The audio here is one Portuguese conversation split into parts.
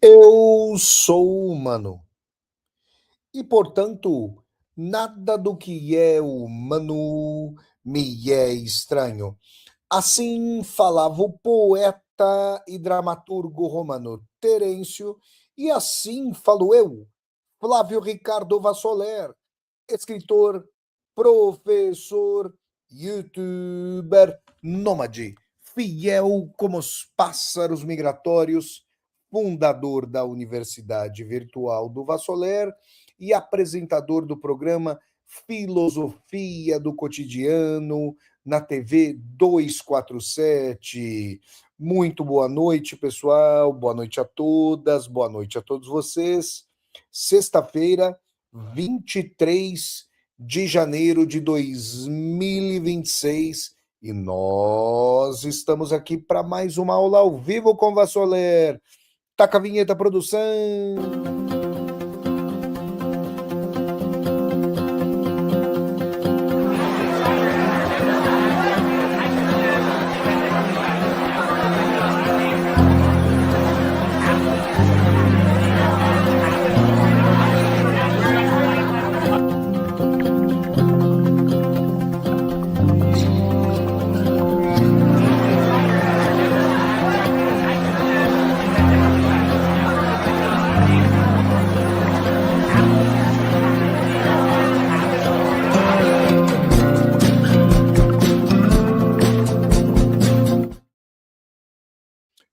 Eu sou humano e, portanto, nada do que é humano me é estranho. Assim falava o poeta e dramaturgo romano Terêncio, e assim falo eu, Flávio Ricardo Vassoler, escritor, professor, youtuber, nômade, fiel como os pássaros migratórios, fundador da Universidade Virtual do Vassoler e apresentador do programa Filosofia do Cotidiano na TV 247. Muito boa noite, pessoal. Boa noite a todas, boa noite a todos vocês. Sexta-feira, 23 de janeiro de 2026, e nós estamos aqui para mais uma aula ao vivo com Vassoler. Taca a vinheta, produção!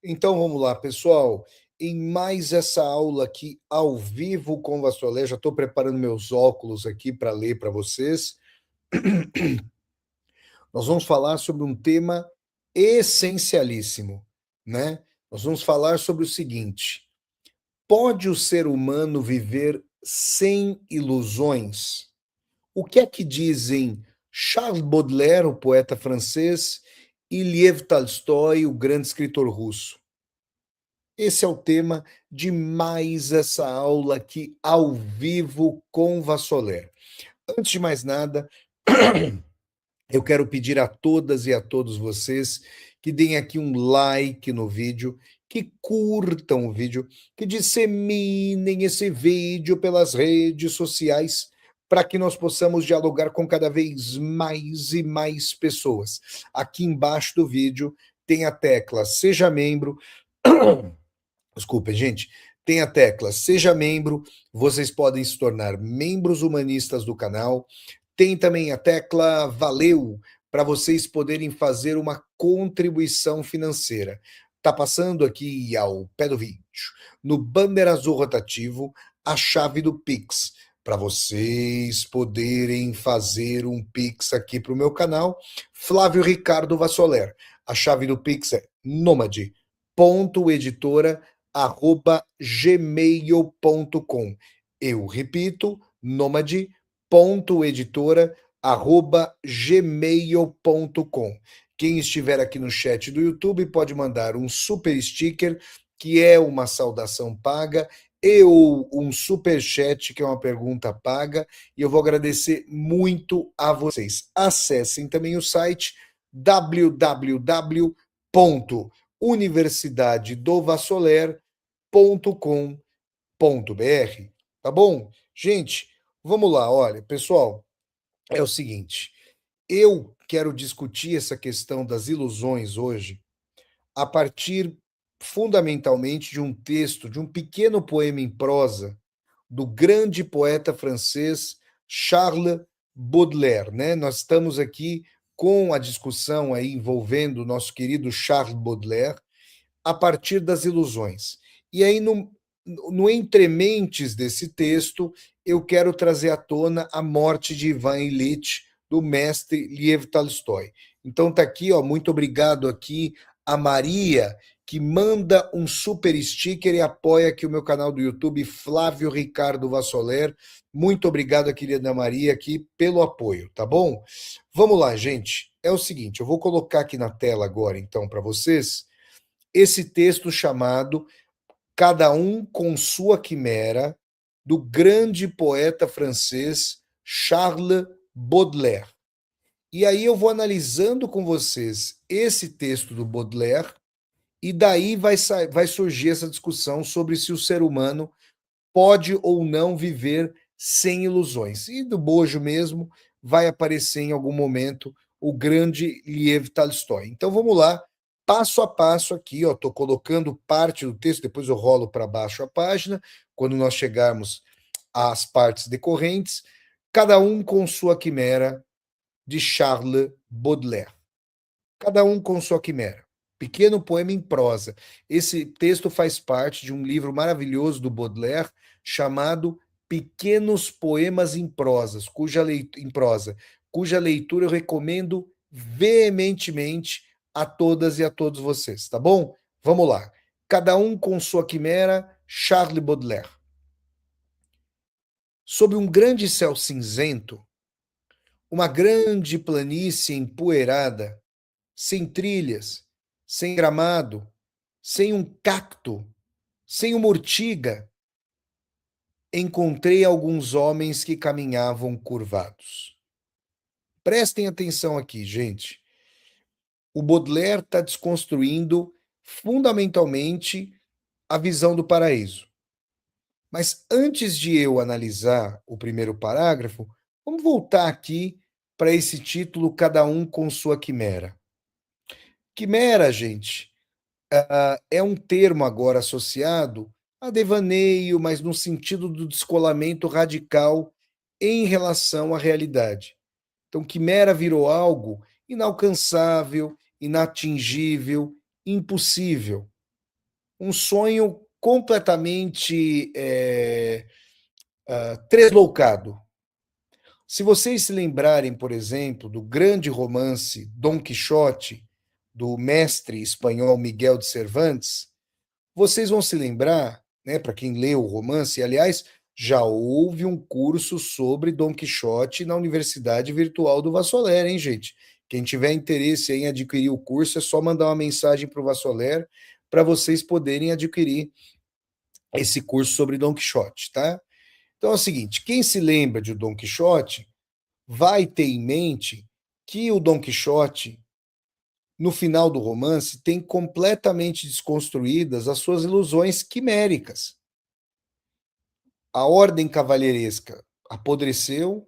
Então vamos lá, pessoal. Em mais essa aula aqui ao vivo com o Vassoler, já estou preparando meus óculos aqui para ler para vocês. Nós vamos falar sobre um tema essencialíssimo, né? Nós vamos falar sobre o seguinte: pode o ser humano viver sem ilusões? O que é que dizem Charles Baudelaire, o poeta francês, e Lev Tolstói, o grande escritor russo? Esse é o tema de mais essa aula aqui ao vivo com Vassoler. Antes de mais nada, eu quero pedir a todas e a todos vocês que deem aqui um like no vídeo, que curtam o vídeo, que disseminem esse vídeo pelas redes sociais, para que nós possamos dialogar com cada vez mais e mais pessoas. Aqui embaixo do vídeo tem a tecla Seja Membro. Desculpem, gente. Tem a tecla Seja Membro. Vocês podem se tornar membros humanistas do canal. Tem também a tecla Valeu, para vocês poderem fazer uma contribuição financeira. Está passando aqui ao pé do vídeo, no banner azul rotativo, a chave do Pix, para vocês poderem fazer um Pix aqui para o meu canal, Flávio Ricardo Vassoler. A chave do Pix é nomade.editora@gmail.com. Eu repito, nomade.editora@gmail.com. Quem estiver aqui no chat do YouTube pode mandar um super sticker, que é uma saudação paga, e um super chat, que é uma pergunta paga, e eu vou agradecer muito a vocês. Acessem também o site www.universidadedovassoler.com.br. Tá bom? Gente, vamos lá. Olha, pessoal, é o seguinte, eu quero discutir essa questão das ilusões hoje a partir, fundamentalmente, de um texto, de um pequeno poema em prosa do grande poeta francês Charles Baudelaire, né? Nós estamos aqui com a discussão aí envolvendo o nosso querido Charles Baudelaire a partir das ilusões. E aí, no entrementes desse texto, eu quero trazer à tona a morte de Ivan Ilitch, do mestre Lev Tolstói. Então tá aqui, ó, muito obrigado aqui a Maria, que manda um super sticker e apoia aqui o meu canal do YouTube, Flávio Ricardo Vassoler. Muito obrigado, querida Maria, aqui pelo apoio, tá bom? Vamos lá, gente. É o seguinte, eu vou colocar aqui na tela agora, então, para vocês, esse texto chamado Cada um com sua quimera, do grande poeta francês Charles Baudelaire. E aí eu vou analisando com vocês esse texto do Baudelaire, e daí vai surgir essa discussão sobre se o ser humano pode ou não viver sem ilusões. E do bojo mesmo vai aparecer em algum momento o grande Lev Tolstói. Então vamos lá, passo a passo aqui, ó, estou colocando parte do texto, depois eu rolo para baixo a página, quando nós chegarmos às partes decorrentes, cada um com sua quimera, de Charles Baudelaire. Cada um com sua quimera. Pequeno poema em prosa. Esse texto faz parte de um livro maravilhoso do Baudelaire chamado Pequenos Poemas em Prosa, cuja leitura eu recomendo veementemente a todas e a todos vocês, tá bom? Vamos lá. Cada um com sua quimera, Charles Baudelaire. Sob um grande céu cinzento, uma grande planície empoeirada, sem trilhas, sem gramado, sem um cacto, sem uma urtiga, encontrei alguns homens que caminhavam curvados. Prestem atenção aqui, gente. O Baudelaire está desconstruindo fundamentalmente a visão do paraíso. Mas antes de eu analisar o primeiro parágrafo, vamos voltar aqui para esse título, Cada um com sua quimera. Quimera, gente, é um termo agora associado a devaneio, mas no sentido do descolamento radical em relação à realidade. Então, quimera virou algo inalcançável, inatingível, impossível. Um sonho completamente tresloucado. Se vocês se lembrarem, por exemplo, do grande romance Dom Quixote, do mestre espanhol Miguel de Cervantes, vocês vão se lembrar, né, para quem leu o romance, aliás, já houve um curso sobre Dom Quixote na Universidade Virtual do Vassoler, hein, gente? Quem tiver interesse em adquirir o curso, é só mandar uma mensagem para o Vassoler para vocês poderem adquirir esse curso sobre Dom Quixote, tá? Então é o seguinte, quem se lembra de Dom Quixote vai ter em mente que o Dom Quixote, no final do romance, tem completamente desconstruídas as suas ilusões quiméricas. A ordem cavalheiresca apodreceu,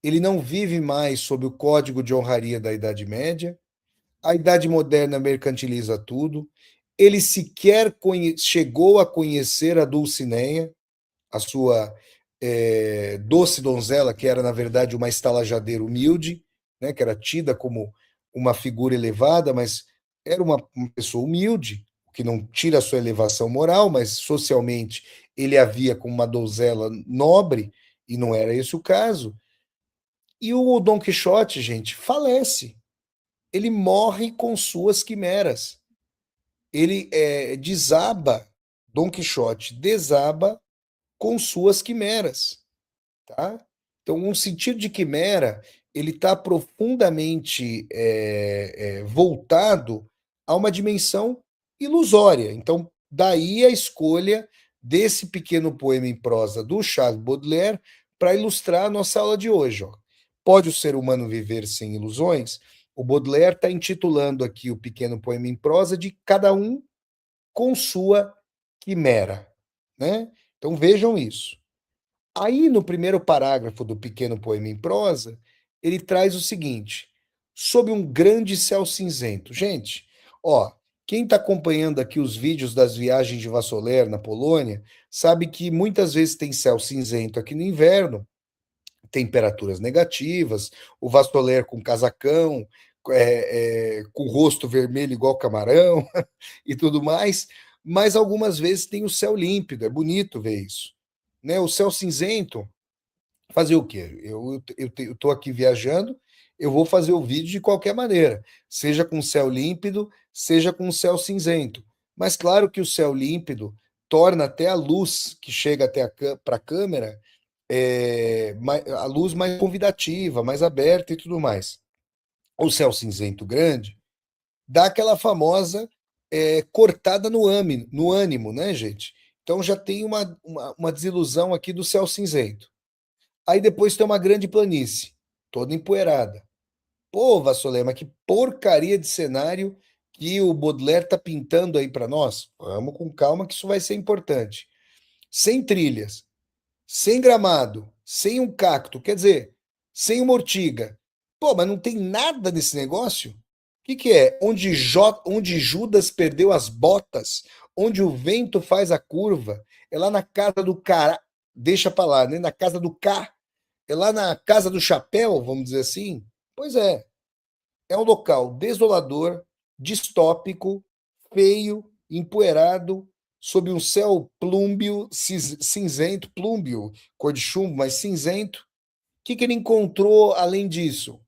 ele não vive mais sob o código de honraria da Idade Média, a Idade Moderna mercantiliza tudo, ele sequer chegou a conhecer a Dulcinea, a sua doce donzela, que era, na verdade, uma estalajadeira humilde, né, que era tida como uma figura elevada, mas era uma pessoa humilde, que não tira a sua elevação moral, mas socialmente ele a via como uma donzela nobre, e não era esse o caso. E o Dom Quixote, gente, falece. Ele morre com suas quimeras. Ele desaba, Dom Quixote desaba com suas quimeras, tá? Então, um sentido de quimera, ele está profundamente voltado a uma dimensão ilusória. Então, daí a escolha desse pequeno poema em prosa do Charles Baudelaire para ilustrar a nossa aula de hoje. Ó. Pode o ser humano viver sem ilusões? O Baudelaire está intitulando aqui o pequeno poema em prosa de Cada um com sua quimera, né? Então vejam isso. Aí, no primeiro parágrafo do pequeno poema em prosa, ele traz o seguinte: sob um grande céu cinzento. Gente, ó, quem está acompanhando aqui os vídeos das viagens de Vassoler na Polônia, sabe que muitas vezes tem céu cinzento aqui no inverno, temperaturas negativas, o Vassoler com casacão, com o rosto vermelho igual camarão e tudo mais, mas algumas vezes tem o céu límpido, é bonito ver isso. Né? O céu cinzento, fazer o quê? Eu estou aqui viajando, eu vou fazer o vídeo de qualquer maneira, seja com céu límpido, seja com céu cinzento. Mas claro que o céu límpido torna até a luz que chega até para a câmera a luz mais convidativa, mais aberta e tudo mais. O céu cinzento grande dá aquela famosa cortada no ânimo, né, gente? Então já tem uma desilusão aqui do céu cinzento. Aí depois tem uma grande planície, toda empoeirada. Pô, Vassolema, que porcaria de cenário que o Baudelaire tá pintando aí para nós. Vamos com calma que isso vai ser importante. Sem trilhas, sem gramado, sem um cacto, quer dizer, sem uma ortiga. Pô, mas não tem nada nesse negócio? O que é? Onde Judas perdeu as botas, onde o vento faz a curva, é lá na casa do cara, deixa pra lá, né? Na casa do K, é lá na casa do chapéu, vamos dizer assim. Pois é um local desolador, distópico, feio, empoeirado, sob um céu plúmbio, cinzento, plúmbio, cor de chumbo, mas cinzento. O que ele encontrou além disso?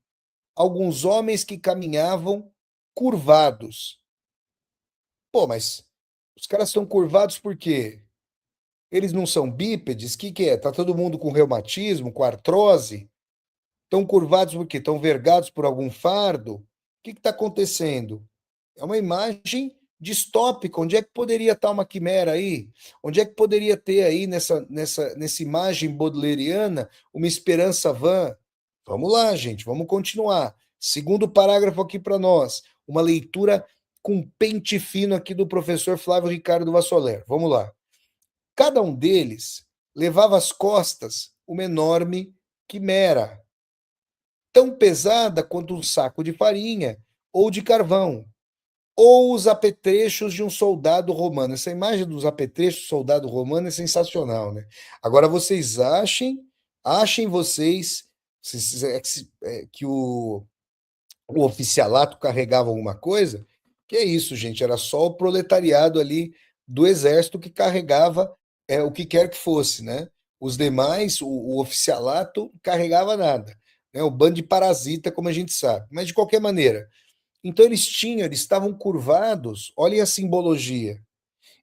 Alguns homens que caminhavam curvados. Pô, mas os caras estão curvados por quê? Eles não são bípedes? O que é? Tá todo mundo com reumatismo, com artrose? Estão curvados por quê? Estão vergados por algum fardo? O que está acontecendo? É uma imagem distópica. Onde é que poderia estar uma quimera aí? Onde é que poderia ter aí nessa imagem baudelariana uma esperança vã? Vamos lá, gente, vamos continuar. Segundo parágrafo aqui para nós, uma leitura com pente fino aqui do professor Flávio Ricardo Vassoler. Vamos lá. Cada um deles levava às costas uma enorme quimera, tão pesada quanto um saco de farinha ou de carvão, ou os apetrechos de um soldado romano. Essa imagem dos apetrechos do soldado romano é sensacional, né? Agora vocês achem vocês que o oficialato carregava alguma coisa? Que é isso, gente? Era só o proletariado ali do exército que carregava o que quer que fosse, né? Os demais, o oficialato carregava nada, né? O bando de parasita, como a gente sabe. Mas de qualquer maneira, então eles estavam curvados. Olhem a simbologia.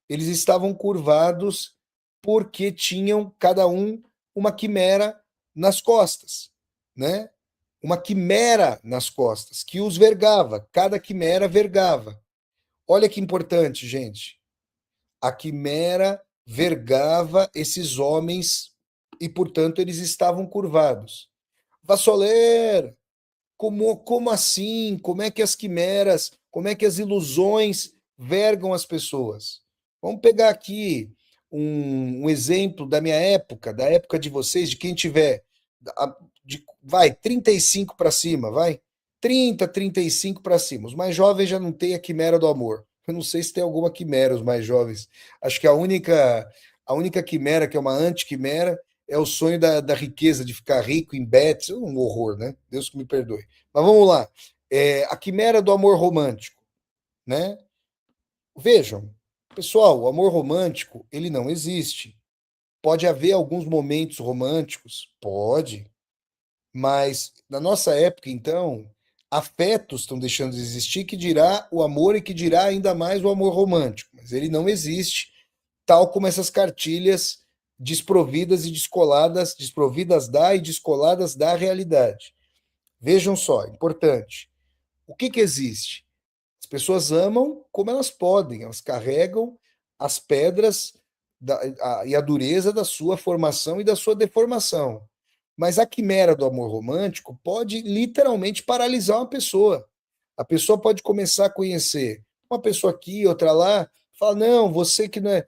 Eles estavam curvados porque tinham cada um uma quimera nas costas, né? Uma quimera nas costas que os vergava. Cada quimera vergava. Olha que importante, gente. A quimera vergava esses homens e, portanto, eles estavam curvados. Vassoler, como assim? Como é que as quimeras, como é que as ilusões vergam as pessoas? Vamos pegar aqui um exemplo da minha época, da época de vocês, de quem tiver, vai, 35 para cima, vai. 30, 35 para cima. Os mais jovens já não têm a quimera do amor. Eu não sei se tem alguma quimera, os mais jovens. Acho que a única quimera, que é uma antiquimera, é o sonho da riqueza, de ficar rico em bets. Um horror, né? Deus que me perdoe. Mas vamos lá. A quimera do amor romântico, né? Vejam, pessoal, o amor romântico, ele não existe. Pode haver alguns momentos românticos? Pode. Mas na nossa época, então, afetos estão deixando de existir, que dirá o amor e que dirá ainda mais o amor romântico. Mas ele não existe, tal como essas cartilhas desprovidas e descoladas, desprovidas da e descoladas da realidade. Vejam só, importante. O que existe? As pessoas amam como elas podem, elas carregam as pedras e a dureza da sua formação e da sua deformação. Mas a quimera do amor romântico pode literalmente paralisar uma pessoa. A pessoa pode começar a conhecer uma pessoa aqui, outra lá, fala: não, você não é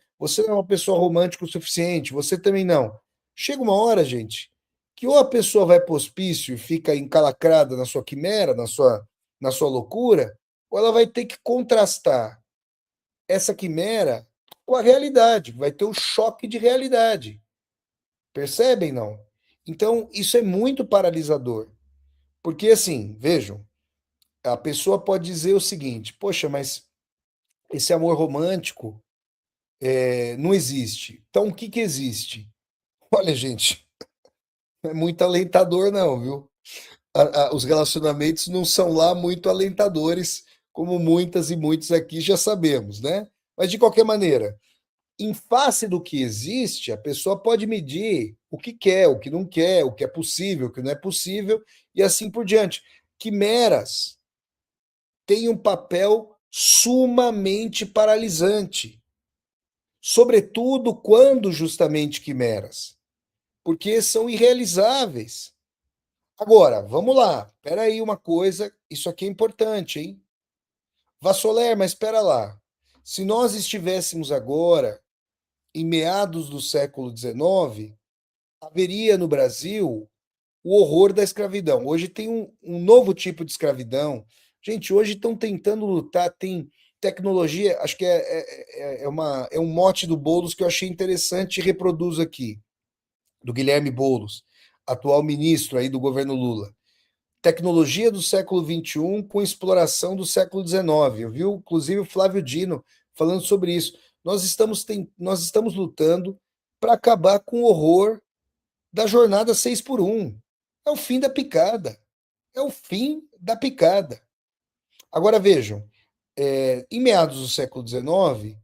uma pessoa romântica o suficiente, você também não. Chega uma hora, gente, que ou a pessoa vai para o hospício e fica encalacrada na sua quimera, na sua loucura, ou ela vai ter que contrastar essa quimera com a realidade, vai ter o choque de realidade. Percebem, não? Então, isso é muito paralisador. Porque, assim, vejam, a pessoa pode dizer o seguinte: poxa, mas esse amor romântico não existe. Então, o que existe? Olha, gente, não é muito alentador, não, viu? Os relacionamentos não são lá muito alentadores, como muitas e muitos aqui já sabemos, né? Mas, de qualquer maneira, em face do que existe, a pessoa pode medir o que quer, o que não quer, o que é possível, o que não é possível, e assim por diante. Quimeras têm um papel sumamente paralisante, sobretudo quando justamente quimeras, porque são irrealizáveis. Agora, vamos lá, espera aí uma coisa, isso aqui é importante, hein? Vassoler, mas espera lá. Se nós estivéssemos agora em meados do século XIX, haveria no Brasil o horror da escravidão. Hoje tem um novo tipo de escravidão. Gente, hoje estão tentando lutar, tem tecnologia, acho que é um mote do Boulos que eu achei interessante e reproduzo aqui, do Guilherme Boulos, atual ministro aí do governo Lula. Tecnologia do século XXI com exploração do século XIX. Eu vi, inclusive, o Flávio Dino falando sobre isso. Nós estamos lutando para acabar com o horror da jornada 6 por 1. É o fim da picada. É o fim da picada. Agora vejam, em meados do século XIX,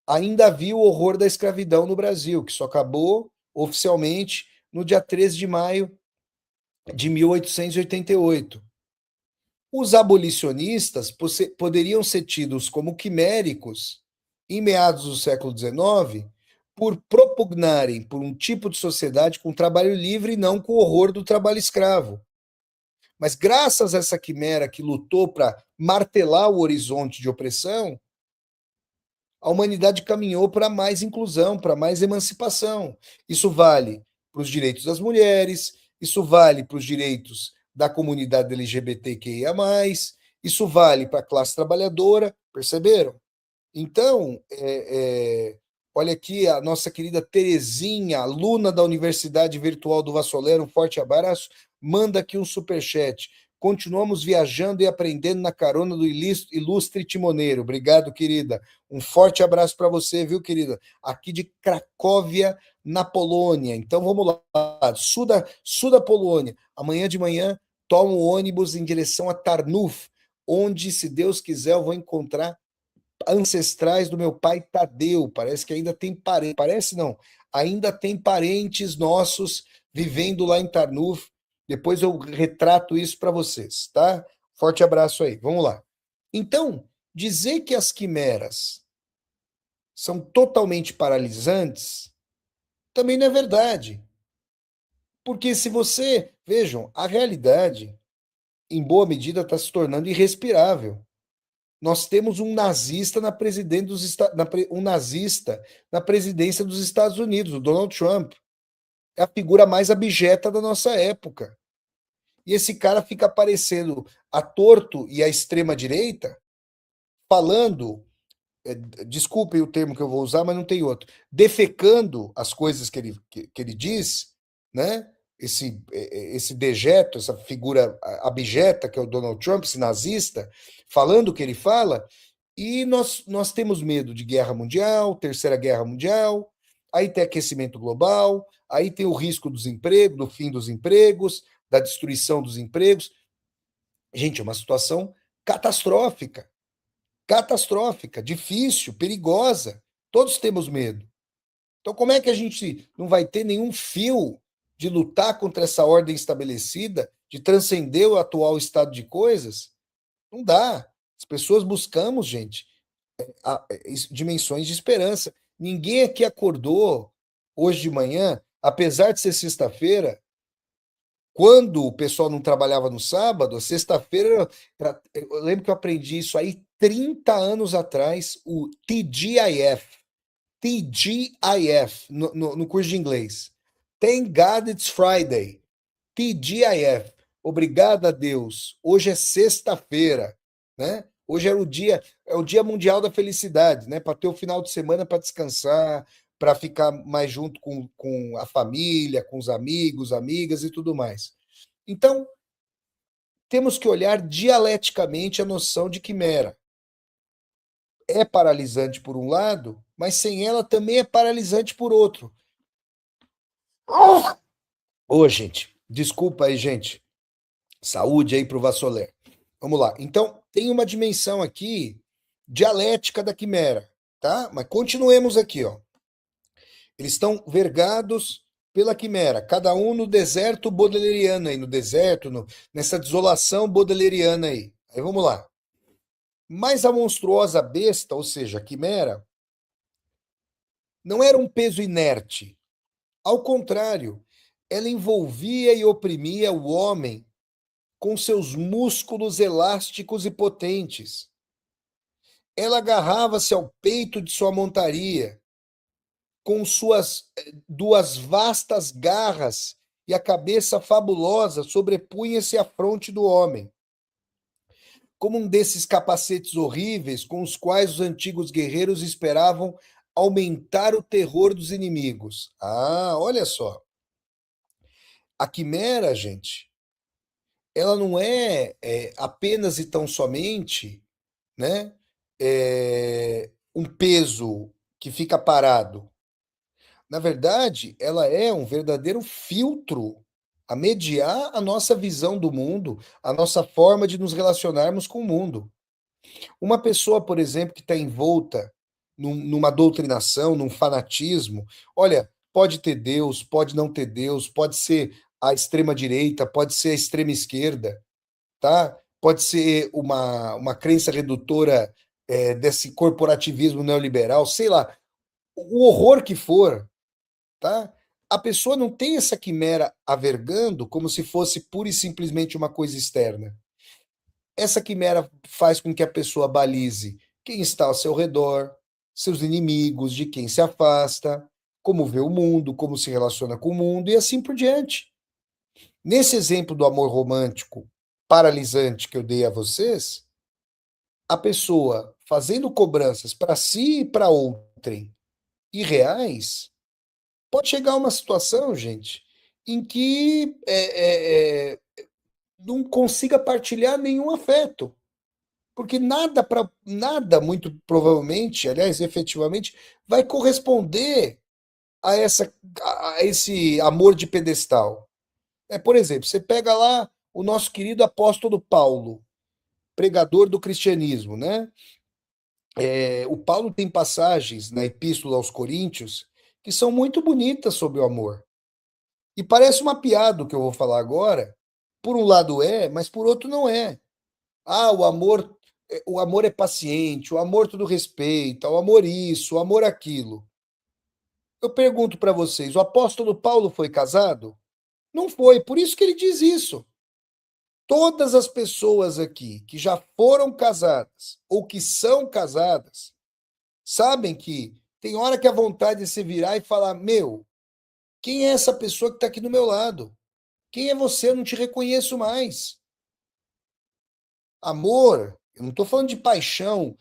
ainda havia o horror da escravidão no Brasil, que só acabou oficialmente no dia 13 de maio de 1888. Os abolicionistas poderiam ser tidos como quiméricos em meados do século XIX por propugnarem por um tipo de sociedade com trabalho livre e não com o horror do trabalho escravo. Mas graças a essa quimera que lutou para martelar o horizonte de opressão, a humanidade caminhou para mais inclusão, para mais emancipação. Isso vale para os direitos das mulheres, isso vale para os direitos da comunidade LGBTQIA+, isso vale para a classe trabalhadora, perceberam? Então, olha aqui a nossa querida Terezinha, aluna da Universidade Virtual do Vassoler, um forte abraço, manda aqui um superchat. Continuamos viajando e aprendendo na carona do ilustre timoneiro. Obrigado, querida. Um forte abraço para você, viu, querida? Aqui de Cracóvia, na Polônia. Então vamos lá, sul da Polônia. Amanhã de manhã tomo o ônibus em direção a Tarnów, onde, se Deus quiser, eu vou encontrar ancestrais do meu pai Tadeu. Parece que ainda tem parentes. Parece não. Ainda tem parentes nossos vivendo lá em Tarnów. Depois eu retrato isso para vocês, tá? Forte abraço aí. Vamos lá. Então, dizer que as quimeras são totalmente paralisantes também não é verdade. Porque se você, vejam, a realidade, em boa medida, está se tornando irrespirável. Nós temos um nazista um nazista na presidência dos Estados Unidos, o Donald Trump. É a figura mais abjeta da nossa época. E esse cara fica aparecendo a torto e à extrema direita, falando, desculpem o termo que eu vou usar, mas não tem outro, defecando as coisas que ele diz, né? Esse dejeto, essa figura abjeta que é o Donald Trump, esse nazista, falando o que ele fala, e nós temos medo de guerra mundial, terceira guerra mundial, aí tem aquecimento global, aí tem o risco dos empregos, do fim dos empregos, da destruição dos empregos. Gente, é uma situação catastrófica, catastrófica, difícil, perigosa. Todos temos medo. Então, como é que a gente não vai ter nenhum fio de lutar contra essa ordem estabelecida, de transcender o atual estado de coisas? Não dá. As pessoas buscamos, gente, dimensões de esperança. Ninguém aqui acordou hoje de manhã, apesar de ser sexta-feira, quando o pessoal não trabalhava no sábado, a sexta-feira, eu lembro que eu aprendi isso aí 30 anos atrás, o TGIF. TGIF, no curso de inglês. Thank God it's Friday. TGIF. Obrigado a Deus. Hoje é sexta-feira, né? Hoje é o dia mundial da felicidade, né? Para ter o final de semana para descansar, para ficar mais junto com a família, com os amigos, amigas e tudo mais. Então, temos que olhar dialeticamente a noção de quimera. É paralisante por um lado, mas sem ela também é paralisante por outro. Ô, gente, desculpa aí, gente. Saúde aí para o Vassoler. Vamos lá. Então, tem uma dimensão aqui dialética da quimera. tá? Mas continuemos aqui, ó. Eles estão vergados pela quimera, cada um no deserto baudelairiano aí, no deserto, nessa desolação baudelairiana aí. Aí vamos lá. Mas a monstruosa besta, ou seja, a quimera, não era um peso inerte. Ao contrário, ela envolvia e oprimia o homem com seus músculos elásticos e potentes. Ela agarrava-se ao peito de sua montaria, com suas duas vastas garras, e a cabeça fabulosa sobrepunha-se à fronte do homem, como um desses capacetes horríveis com os quais os antigos guerreiros esperavam aumentar o terror dos inimigos. Ah, olha só. A quimera, gente, ela não é apenas e tão somente, né, um peso que fica parado. Na verdade, ela é um verdadeiro filtro a mediar a nossa visão do mundo, a nossa forma de nos relacionarmos com o mundo. Uma pessoa, por exemplo, que está envolta numa doutrinação, num fanatismo, olha, pode ter Deus, pode não ter Deus, pode ser a extrema direita, pode ser a extrema esquerda, tá? Pode ser uma crença redutora desse corporativismo neoliberal, sei lá, o horror que for, tá? A pessoa não tem essa quimera avergando como se fosse pura e simplesmente uma coisa externa. Essa quimera faz com que a pessoa balize quem está ao seu redor, seus inimigos, de quem se afasta, como vê o mundo, como se relaciona com o mundo e assim por diante. Nesse exemplo do amor romântico paralisante que eu dei a vocês, a pessoa fazendo cobranças para si e para outrem irreais, pode chegar a uma situação, gente, em que não consiga partilhar nenhum afeto. Porque nada, muito provavelmente, aliás, efetivamente, vai corresponder a esse amor de pedestal. Por exemplo, você pega lá o nosso querido apóstolo Paulo, pregador do cristianismo, né? O Paulo tem passagens na Epístola aos Coríntios que são muito bonitas sobre o amor. E parece uma piada o que eu vou falar agora. Por um lado mas por outro não é. Ah, o amor é paciente, o amor tudo respeita, o amor isso, o amor aquilo. Eu pergunto para vocês, o apóstolo Paulo foi casado? Não foi, por isso que ele diz isso. Todas as pessoas aqui que já foram casadas ou que são casadas sabem que tem hora que a vontade de se virar e falar: Meu, quem é essa pessoa que está aqui do meu lado? Quem é você? Eu não te reconheço mais. Amor, eu não estou falando de paixão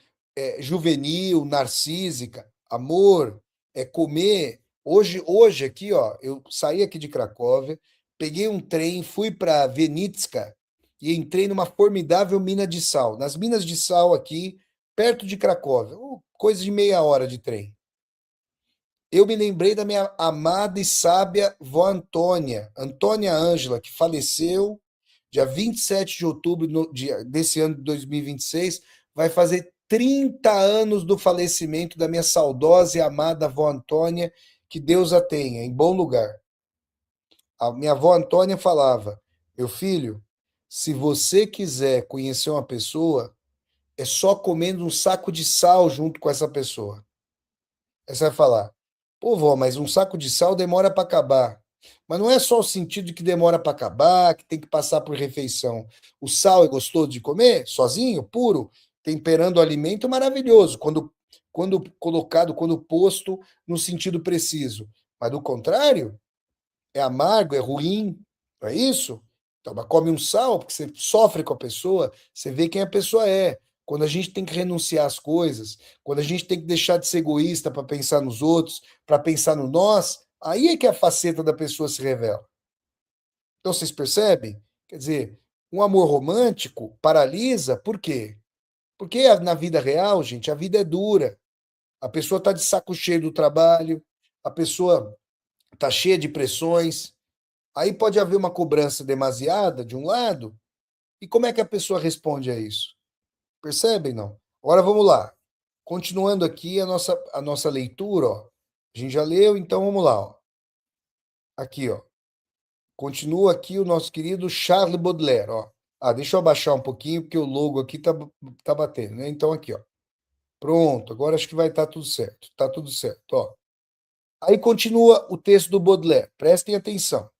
juvenil, narcísica. Amor é comer. Hoje aqui, ó, eu saí aqui de Cracóvia, peguei um trem, fui para Venitska e entrei numa formidável mina de sal. Nas minas de sal aqui, perto de Cracóvia, coisa de meia hora de trem. Eu me lembrei da minha amada e sábia vó Antônia, Antônia Ângela, que faleceu dia 27 de outubro desse ano de 2026, vai fazer 30 anos do falecimento da minha saudosa e amada avó Antônia, que Deus a tenha, em bom lugar. A minha avó Antônia falava: Meu filho, se você quiser conhecer uma pessoa, é só comendo um saco de sal junto com essa pessoa. Aí você vai falar: Pô, vó, mas um saco de sal demora para acabar. Mas não é só o sentido de que demora para acabar, que tem que passar por refeição. O sal é gostoso de comer, sozinho, puro, temperando o alimento, maravilhoso, quando colocado, quando posto no sentido preciso. Mas do contrário, é amargo, é ruim, não é isso? Então, mas come um sal, porque você sofre com a pessoa, você vê quem a pessoa é. Quando a gente tem que renunciar às coisas, quando a gente tem que deixar de ser egoísta para pensar nos outros, para pensar no nós, aí é que a faceta da pessoa se revela. Então, vocês percebem? Quer dizer, um amor romântico paralisa, por quê? Porque na vida real, gente, a vida é dura. A pessoa está de saco cheio do trabalho, a pessoa está cheia de pressões, aí pode haver uma cobrança demasiada de um lado, e como é que a pessoa responde a isso? Percebem, não? Agora vamos lá. Continuando aqui a nossa leitura, ó. A gente já leu, então vamos lá, ó. Aqui, ó. Continua aqui o nosso querido Charles Baudelaire, ó. Deixa eu abaixar um pouquinho, porque o logo aqui tá batendo, né? Então, aqui, ó. Pronto, agora acho que vai estar tudo certo. Tá tudo certo, ó. Aí continua o texto do Baudelaire. Prestem atenção.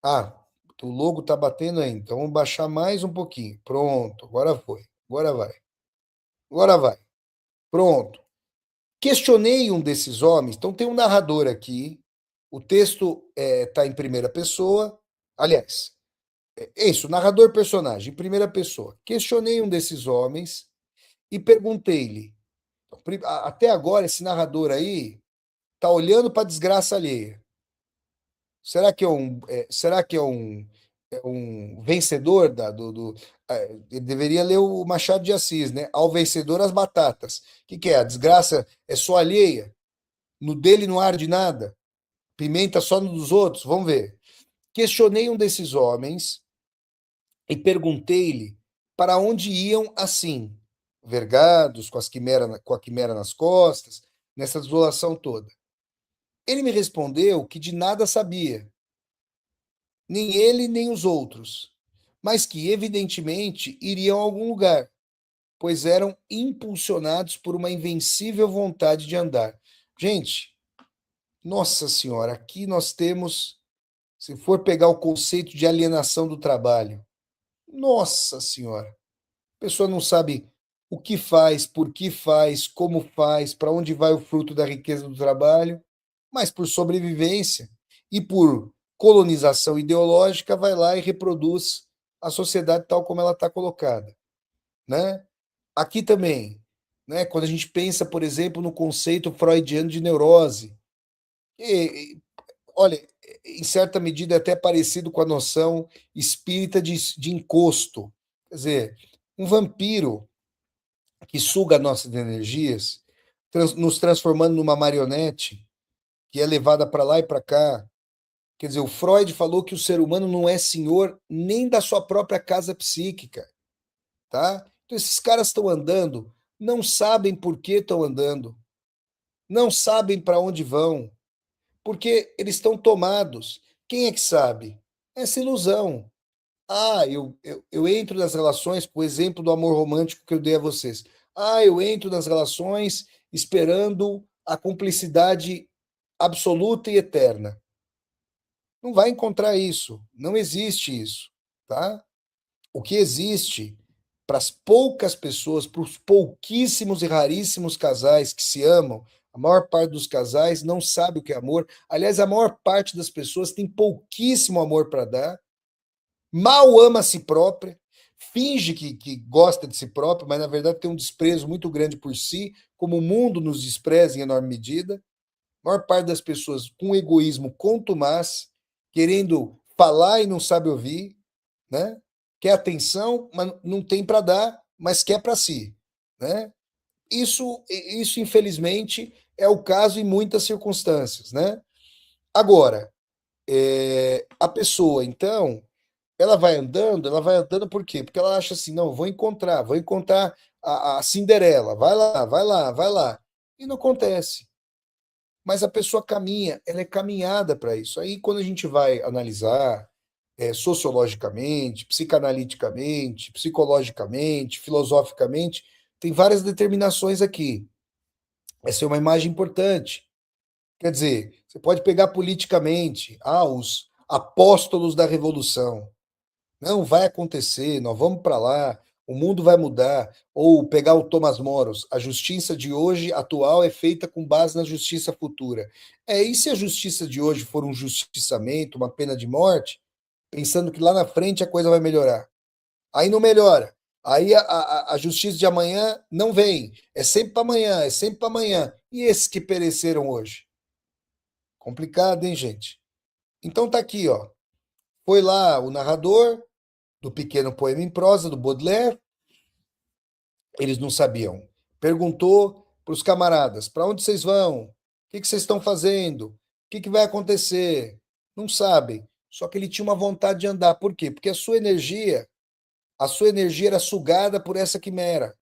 Ah, o logo tá batendo ainda. Então, vamos baixar mais um pouquinho. Pronto, agora foi. Agora vai. Agora vai. Pronto. Questionei um desses homens. Então, tem um narrador aqui. O texto está em primeira pessoa. Aliás, é isso, narrador personagem, em primeira pessoa. Questionei um desses homens e perguntei-lhe. Até agora, esse narrador aí está olhando para a desgraça alheia. Será que é um vencedor ele deveria ler o Machado de Assis, né? Ao vencedor as batatas. O que é? A desgraça é só alheia? No dele não arde nada? Pimenta só no dos outros? Vamos ver. Questionei um desses homens e perguntei-lhe para onde iam assim, vergados, com a quimera nas costas, nessa desolação toda. Ele me respondeu que de nada sabia, nem ele nem os outros, mas que evidentemente iriam a algum lugar, pois eram impulsionados por uma invencível vontade de andar. Gente, nossa senhora, aqui nós temos, se for pegar o conceito de alienação do trabalho, nossa senhora, a pessoa não sabe o que faz, por que faz, como faz, para onde vai o fruto da riqueza do trabalho, mas por sobrevivência e por colonização ideológica vai lá e reproduz a sociedade tal como ela está colocada, né? Aqui também, né? Quando a gente pensa, por exemplo, no conceito freudiano de neurose, olha, em certa medida é até parecido com a noção espírita de encosto. Quer dizer, um vampiro que suga nossas energias, nos transformando numa marionete que é levada para lá e para cá. Quer dizer, o Freud falou que o ser humano não é senhor nem da sua própria casa psíquica, tá? Então esses caras estão andando, não sabem por que estão andando, não sabem para onde vão, porque eles estão tomados. Quem é que sabe? Essa ilusão. Eu entro nas relações, com o exemplo do amor romântico que eu dei a vocês. Eu entro nas relações esperando a cumplicidade absoluta e eterna. Não vai encontrar isso. Não existe isso, tá? O que existe para as poucas pessoas, para os pouquíssimos e raríssimos casais que se amam, a maior parte dos casais não sabe o que é amor. Aliás, a maior parte das pessoas tem pouquíssimo amor para dar, mal ama a si própria, finge que gosta de si própria, mas na verdade tem um desprezo muito grande por si, como o mundo nos despreza em enorme medida. A maior parte das pessoas com egoísmo contumaz, querendo falar e não sabe ouvir, né? Quer atenção, mas não tem para dar, mas quer para si, né? Isso, infelizmente, é o caso em muitas circunstâncias, né? Agora, a pessoa, então, ela vai andando por quê? Porque ela acha assim, não, vou encontrar a Cinderela, vai lá, vai lá, vai lá. E não acontece. Mas a pessoa caminha, ela é caminhada para isso. Aí, quando a gente vai analisar sociologicamente, psicanaliticamente, psicologicamente, filosoficamente, tem várias determinações aqui. Essa é uma imagem importante. Quer dizer, você pode pegar politicamente, os apóstolos da revolução. Não vai acontecer, nós vamos para lá, o mundo vai mudar. Ou pegar o Thomas Moros, a justiça de hoje, atual, é feita com base na justiça futura. E se a justiça de hoje for um justiçamento, uma pena de morte, pensando que lá na frente a coisa vai melhorar? Aí não melhora. Aí a justiça de amanhã não vem. É sempre para amanhã, é sempre para amanhã. E esses que pereceram hoje? Complicado, hein, gente? Então tá aqui, ó. Foi lá o narrador do pequeno poema em prosa do Baudelaire. Eles não sabiam. Perguntou para os camaradas: para onde vocês vão? O que vocês estão fazendo? O que vai acontecer? Não sabem. Só que ele tinha uma vontade de andar. Por quê? Porque a sua energia era sugada por essa quimera.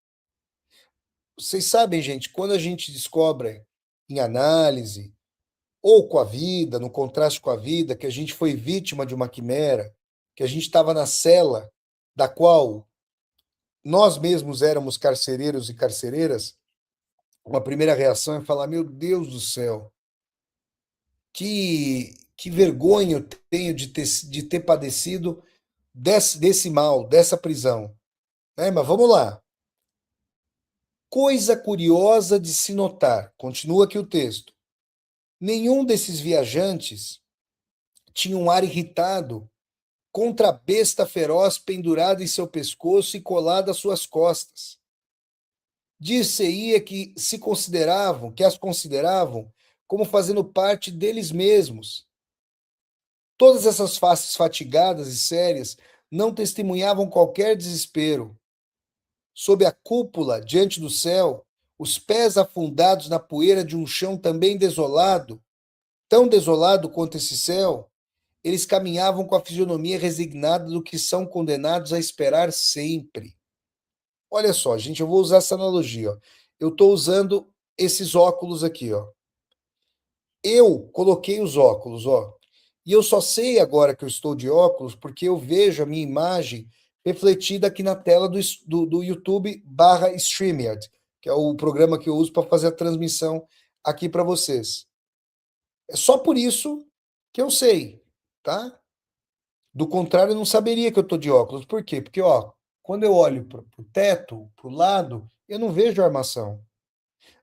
Vocês sabem, gente, quando a gente descobre em análise, ou com a vida, no contraste com a vida, que a gente foi vítima de uma quimera, que a gente estava na cela da qual nós mesmos éramos carcereiros e carcereiras, uma primeira reação é falar: meu Deus do céu, que vergonha eu tenho de ter padecido desse mal, dessa prisão. Mas vamos lá. Coisa curiosa de se notar, continua aqui o texto. Nenhum desses viajantes tinha um ar irritado contra a besta feroz pendurada em seu pescoço e colada às suas costas. Dir-se-ia que as consideravam como fazendo parte deles mesmos. Todas essas faces fatigadas e sérias não testemunhavam qualquer desespero. Sob a cúpula, diante do céu, os pés afundados na poeira de um chão também desolado, tão desolado quanto esse céu, eles caminhavam com a fisionomia resignada do que são condenados a esperar sempre. Olha só, gente, eu vou usar essa analogia. Ó. Eu estou usando esses óculos aqui, ó. Eu coloquei os óculos, ó. E eu só sei agora que eu estou de óculos porque eu vejo a minha imagem refletida aqui na tela do YouTube barra StreamYard, que é o programa que eu uso para fazer a transmissão aqui para vocês. É só por isso que eu sei, tá? Do contrário, eu não saberia que eu estou de óculos. Por quê? Porque, ó, quando eu olho para o teto, para o lado, eu não vejo armação.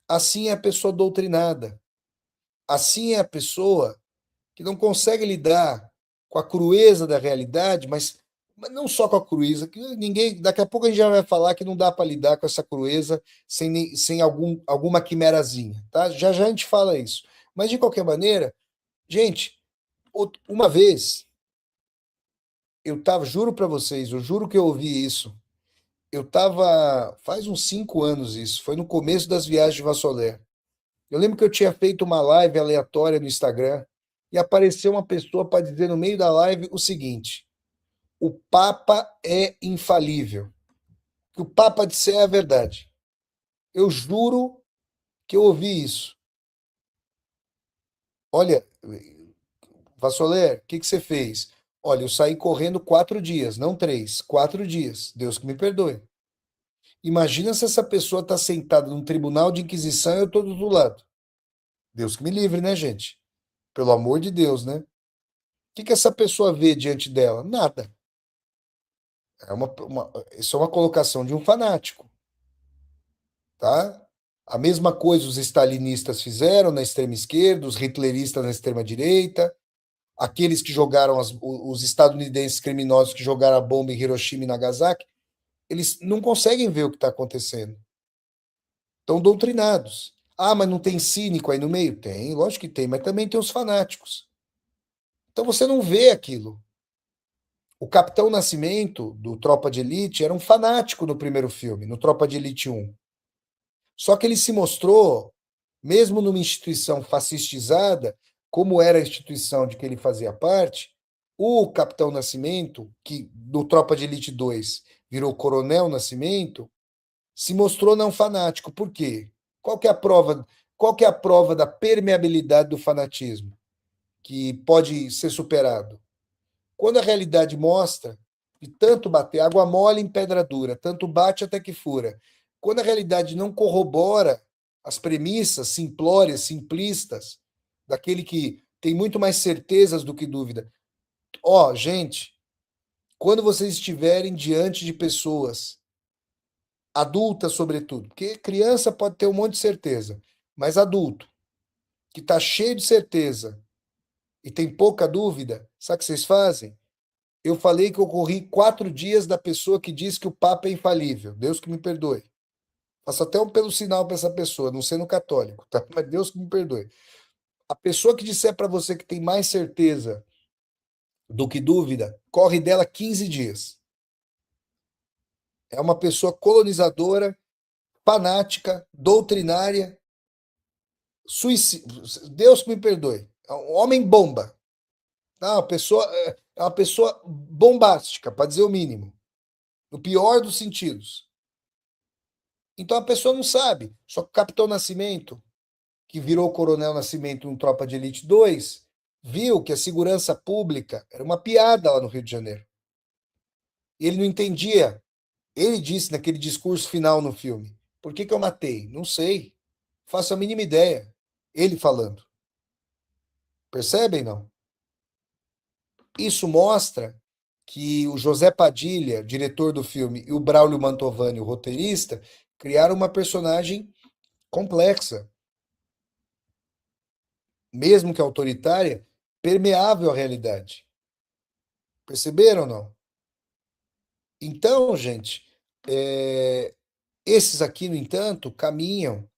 Assim é a pessoa doutrinada. Assim é a pessoa que não consegue lidar com a crueza da realidade, mas não só com a crueza, que ninguém, daqui a pouco a gente já vai falar que não dá para lidar com essa crueza sem alguma quimerazinha, tá? Já já a gente fala isso. Mas de qualquer maneira, gente, uma vez eu tava, juro para vocês, eu juro que eu ouvi isso. Eu tava, faz uns 5 anos isso, foi no começo das viagens de Vassolé. Eu lembro que eu tinha feito uma live aleatória no Instagram e apareceu uma pessoa para dizer no meio da live o seguinte: o Papa é infalível. Que o Papa disser é a verdade. Eu juro que eu ouvi isso. Olha, Vassoler, o que você fez? Olha, eu saí correndo 4 dias, não 3, 4 dias. Deus que me perdoe. Imagina se essa pessoa está sentada num tribunal de inquisição e eu estou do outro lado. Deus que me livre, né, gente? Pelo amor de Deus, né? O que essa pessoa vê diante dela? Nada. Isso é uma colocação de um fanático, tá? A mesma coisa os stalinistas fizeram na extrema esquerda, os hitleristas na extrema direita, aqueles que jogaram, os estadunidenses criminosos que jogaram a bomba em Hiroshima e Nagasaki, eles não conseguem ver o que está acontecendo. Estão doutrinados. Ah, mas não tem cínico aí no meio? Tem, lógico que tem, mas também tem os fanáticos. Então você não vê aquilo. O Capitão Nascimento, do Tropa de Elite, era um fanático no primeiro filme, no Tropa de Elite 1. Só que ele se mostrou, mesmo numa instituição fascistizada, como era a instituição de que ele fazia parte, o Capitão Nascimento, que do Tropa de Elite 2 virou Coronel Nascimento, se mostrou não fanático. Por quê? Qual que é a prova? Qual que é a prova da permeabilidade do fanatismo que pode ser superado? Quando a realidade mostra que tanto bater água mole em pedra dura, tanto bate até que fura. Quando a realidade não corrobora as premissas simplórias, simplistas, daquele que tem muito mais certezas do que dúvida. Ó, gente, quando vocês estiverem diante de pessoas adultas, sobretudo, porque criança pode ter um monte de certeza, mas adulto, que está cheio de certeza e tem pouca dúvida, sabe o que vocês fazem? Eu falei que eu corri 4 dias da pessoa que diz que o Papa é infalível. Deus que me perdoe. Faço até um pelo sinal para essa pessoa, não sendo católico, tá? Mas Deus que me perdoe. A pessoa que disser para você que tem mais certeza do que dúvida, corre dela 15 dias. É uma pessoa colonizadora, fanática, doutrinária, suicida. Deus que me perdoe. É um homem bomba. Tá? É uma pessoa bombástica, para dizer o mínimo. No pior dos sentidos. Então a pessoa não sabe. Só que o Capitão Nascimento, que virou Coronel Nascimento no Tropa de Elite 2, viu que a segurança pública era uma piada lá no Rio de Janeiro. Ele não entendia. Ele disse naquele discurso final no filme: por que eu matei? Não sei. Faço a mínima ideia. Ele falando. Percebem, não? Isso mostra que o José Padilha, diretor do filme, e o Braulio Mantovani, o roteirista, criaram uma personagem complexa, mesmo que autoritária, permeável à realidade. Perceberam ou não? Então, gente, esses aqui, no entanto, caminham,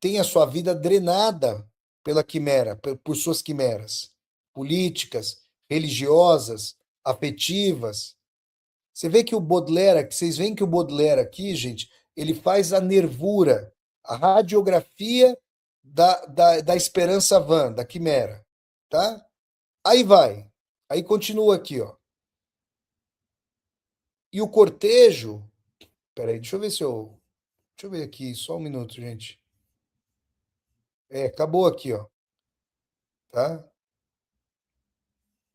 têm a sua vida drenada pela quimera, por suas quimeras políticas, religiosas, afetivas. Você vê que o Baudelaire, que vocês veem que o Baudelaire aqui, gente, ele faz a nervura, a radiografia da esperança vã, da quimera, tá? Aí vai. Aí continua aqui, ó. E o cortejo, peraí, deixa eu ver se eu, deixa eu ver aqui, só um minuto, gente. Acabou aqui, ó, tá?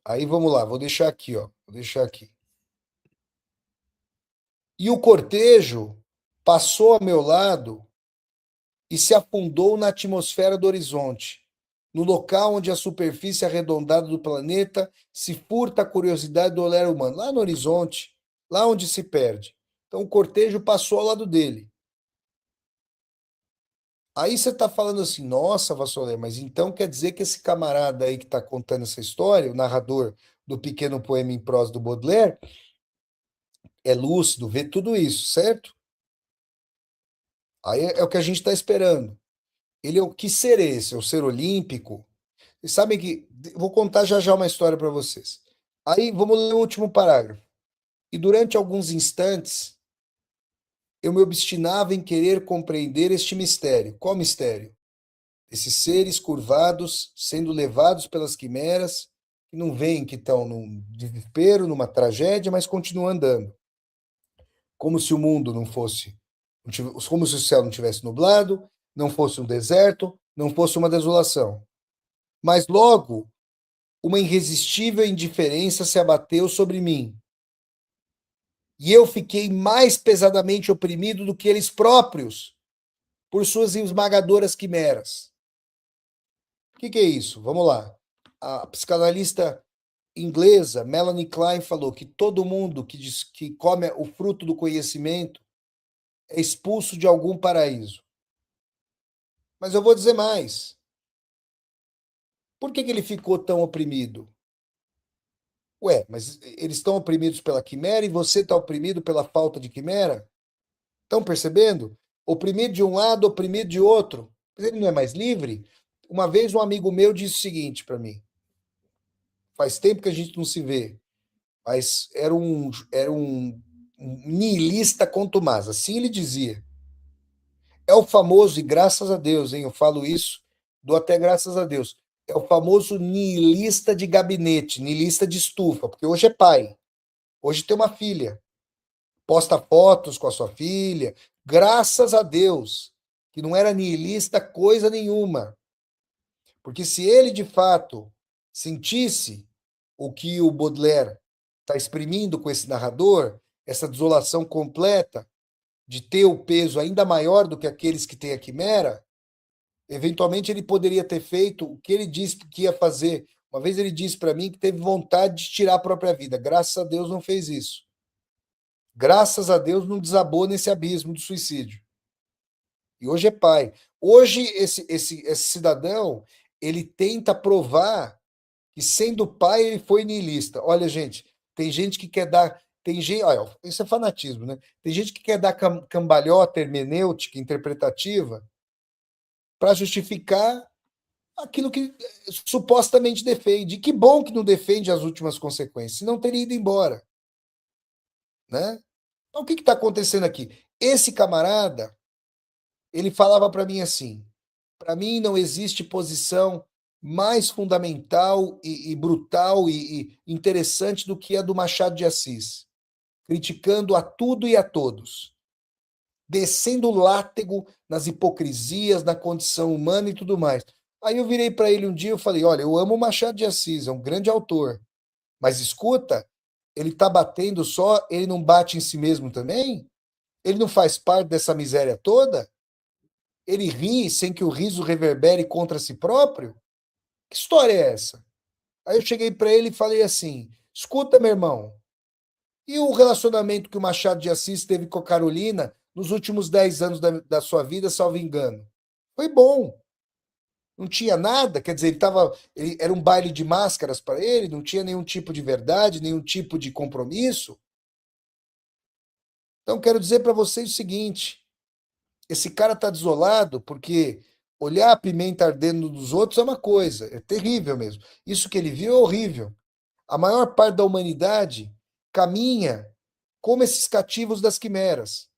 Aí vamos lá, vou deixar aqui, ó, vou deixar aqui. E o cortejo passou ao meu lado e se afundou na atmosfera do horizonte, no local onde a superfície arredondada do planeta se furta a curiosidade do olhar humano, lá no horizonte, lá onde se perde. Então o cortejo passou ao lado dele. Aí você está falando assim, nossa, Vassoler, mas então quer dizer que esse camarada aí que está contando essa história, o narrador do pequeno poema em prosa do Baudelaire, é lúcido, vê tudo isso, certo? Aí é o que a gente está esperando. Ele é o que ser esse? É o ser olímpico? Vocês sabem que. Vou contar já já uma história para vocês. Aí vamos ler o último parágrafo. E durante alguns instantes eu me obstinava em querer compreender este mistério. Qual mistério? Esses seres curvados sendo levados pelas quimeras, que não veem que estão num desespero, numa tragédia, mas continuam andando. Como se o mundo não fosse. Como se o céu não tivesse nublado, não fosse um deserto, não fosse uma desolação. Mas logo uma irresistível indiferença se abateu sobre mim. E eu fiquei mais pesadamente oprimido do que eles próprios, por suas esmagadoras quimeras. O que é isso? Vamos lá. A psicanalista inglesa Melanie Klein falou que todo mundo que diz que come o fruto do conhecimento é expulso de algum paraíso. Mas eu vou dizer mais. Por que ele ficou tão oprimido? Ué, mas eles estão oprimidos pela quimera e você está oprimido pela falta de quimera? Estão percebendo? Oprimido de um lado, oprimido de outro. Mas ele não é mais livre? Uma vez um amigo meu disse o seguinte para mim: faz tempo que a gente não se vê, mas era um niilista contumaz. Assim ele dizia. É o famoso, e graças a Deus, hein, eu falo isso, dou até graças a Deus. É o famoso niilista de gabinete, niilista de estufa, porque hoje é pai, hoje tem uma filha, posta fotos com a sua filha, graças a Deus, que não era niilista coisa nenhuma. Porque se ele de fato sentisse o que o Baudelaire está exprimindo com esse narrador, essa desolação completa de ter o peso ainda maior do que aqueles que têm a quimera, eventualmente ele poderia ter feito o que ele disse que ia fazer. Uma vez ele disse para mim que teve vontade de tirar a própria vida. Graças a Deus não fez isso. Graças a Deus não desabou nesse abismo do suicídio. E hoje é pai. Hoje esse cidadão, ele tenta provar que sendo pai ele foi niilista. Olha, gente, tem gente que quer dar, tem gente, olha, isso é fanatismo, né? Tem gente que quer dar cambalhota hermenêutica, interpretativa, para justificar aquilo que supostamente defende. E que bom que não defende as últimas consequências, senão teria ido embora, né? Então, o que está acontecendo aqui? Esse camarada, ele falava para mim assim: para mim não existe posição mais fundamental e brutal e interessante do que a do Machado de Assis, criticando a tudo e a todos. descendo o látego nas hipocrisias, na condição humana e tudo mais. Aí eu virei para ele um dia e falei: olha, eu amo o Machado de Assis, é um grande autor, mas escuta, ele está batendo só, ele não bate em si mesmo também? Ele não faz parte dessa miséria toda? Ele ri sem que o riso reverbere contra si próprio? Que história é essa? Aí eu cheguei para ele e falei assim: escuta, meu irmão, e o relacionamento que o Machado de Assis teve com a Carolina nos últimos 10 anos da sua vida, salvo engano? Foi bom. Não tinha nada, quer dizer, era um baile de máscaras para ele, não tinha nenhum tipo de verdade, nenhum tipo de compromisso. Então, quero dizer para vocês o seguinte: esse cara está desolado porque olhar a pimenta ardendo dos outros é uma coisa, é terrível mesmo. Isso que ele viu é horrível. A maior parte da humanidade caminha como esses cativos das quimeras.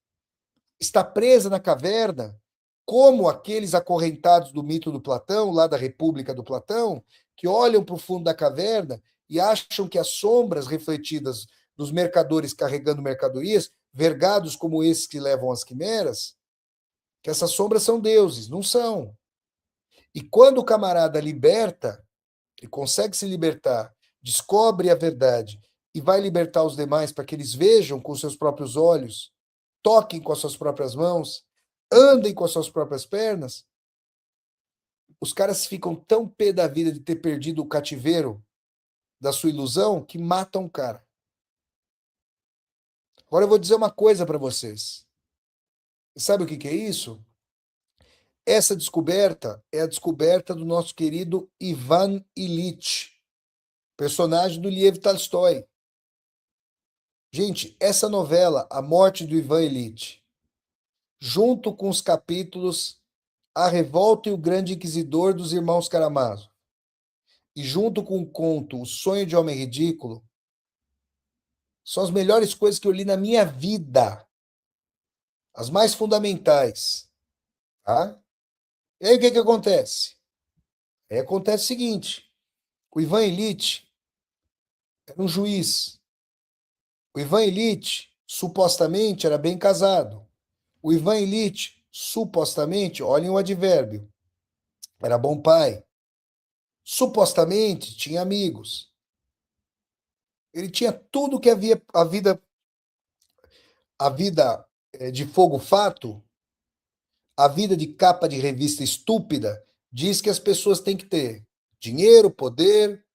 Está presa na caverna, como aqueles acorrentados do mito do Platão, lá da República do Platão, que olham para o fundo da caverna e acham que as sombras refletidas dos mercadores carregando mercadorias, vergados como esses que levam as quimeras, que essas sombras são deuses, não são. E quando o camarada liberta, e consegue se libertar, descobre a verdade e vai libertar os demais para que eles vejam com seus próprios olhos, toquem com as suas próprias mãos, andem com as suas próprias pernas, os caras ficam tão pé da vida de ter perdido o cativeiro da sua ilusão que matam o cara. Agora eu vou dizer uma coisa para vocês. Sabe o que é isso? Essa descoberta é a descoberta do nosso querido Ivan Ilitch, personagem do Lev Tolstói. Gente, essa novela, A Morte do Ivan Ilitch, junto com os capítulos A Revolta e o Grande Inquisidor dos Irmãos Karamazov, e junto com o conto O Sonho de Homem Ridículo, são as melhores coisas que eu li na minha vida, as mais fundamentais, tá? E aí o que acontece? Aí acontece o seguinte: o Ivan Ilitch era um juiz. O Ivan Ilitch supostamente era bem casado. O Ivan Ilitch supostamente, olhem o advérbio, era bom pai. Supostamente tinha amigos. Ele tinha tudo que havia a vida de fogo fato, a vida de capa de revista estúpida diz que as pessoas têm que ter dinheiro, poder,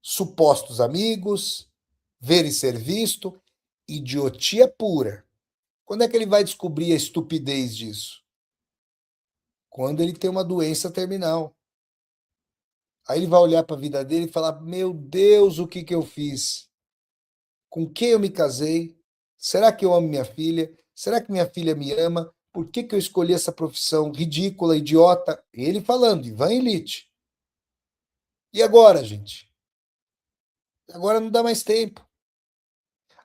supostos amigos, ver e ser visto, idiotia pura. Quando é que ele vai descobrir a estupidez disso? Quando ele tem uma doença terminal. Aí ele vai olhar para a vida dele e falar: meu Deus, o que que eu fiz? Com quem eu me casei? Será que eu amo minha filha? Será que minha filha me ama? Por que que eu escolhi essa profissão ridícula, idiota? Ele falando, Ivan Ilitch. E agora, gente? Agora não dá mais tempo.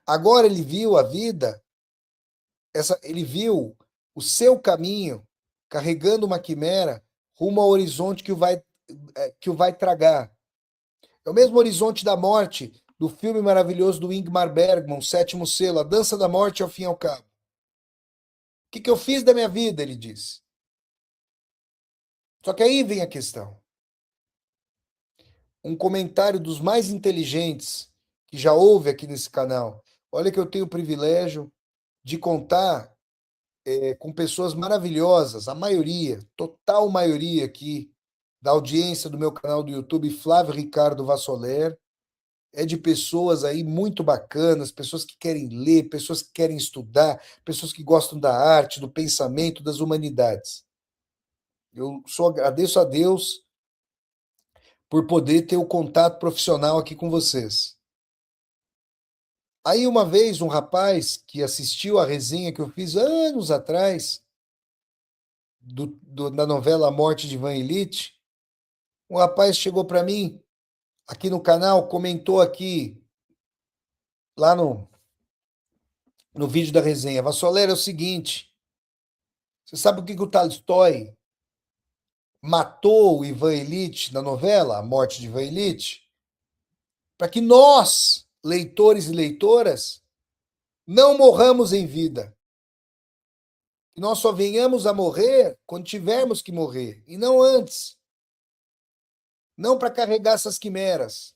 Agora ele viu a vida, ele viu o seu caminho carregando uma quimera rumo ao horizonte que o vai tragar. É o mesmo horizonte da morte do filme maravilhoso do Ingmar Bergman, O Sétimo Selo, A Dança da Morte ao fim e ao cabo. O que eu fiz da minha vida, ele diz. Só que aí vem a questão. Um comentário dos mais inteligentes que já houve aqui nesse canal. Olha que eu tenho o privilégio de contar com pessoas maravilhosas, a maioria, total maioria aqui da audiência do meu canal do YouTube, Flávio Ricardo Vassoler, é de pessoas aí muito bacanas, pessoas que querem ler, pessoas que querem estudar, pessoas que gostam da arte, do pensamento, das humanidades. Eu só agradeço a Deus por poder ter o contato profissional aqui com vocês. Aí uma vez um rapaz que assistiu a resenha que eu fiz anos atrás da novela A Morte de Ivan Ilitch, um rapaz chegou para mim aqui no canal, comentou aqui lá no vídeo da resenha: Vassolera, é o seguinte, você sabe o que o Tolstói matou o Ivan Ilitch na novela A Morte de Ivan Ilitch? Para que nós, leitores e leitoras, não morramos em vida. Que nós só venhamos a morrer quando tivermos que morrer, e não antes. Não para carregar essas quimeras.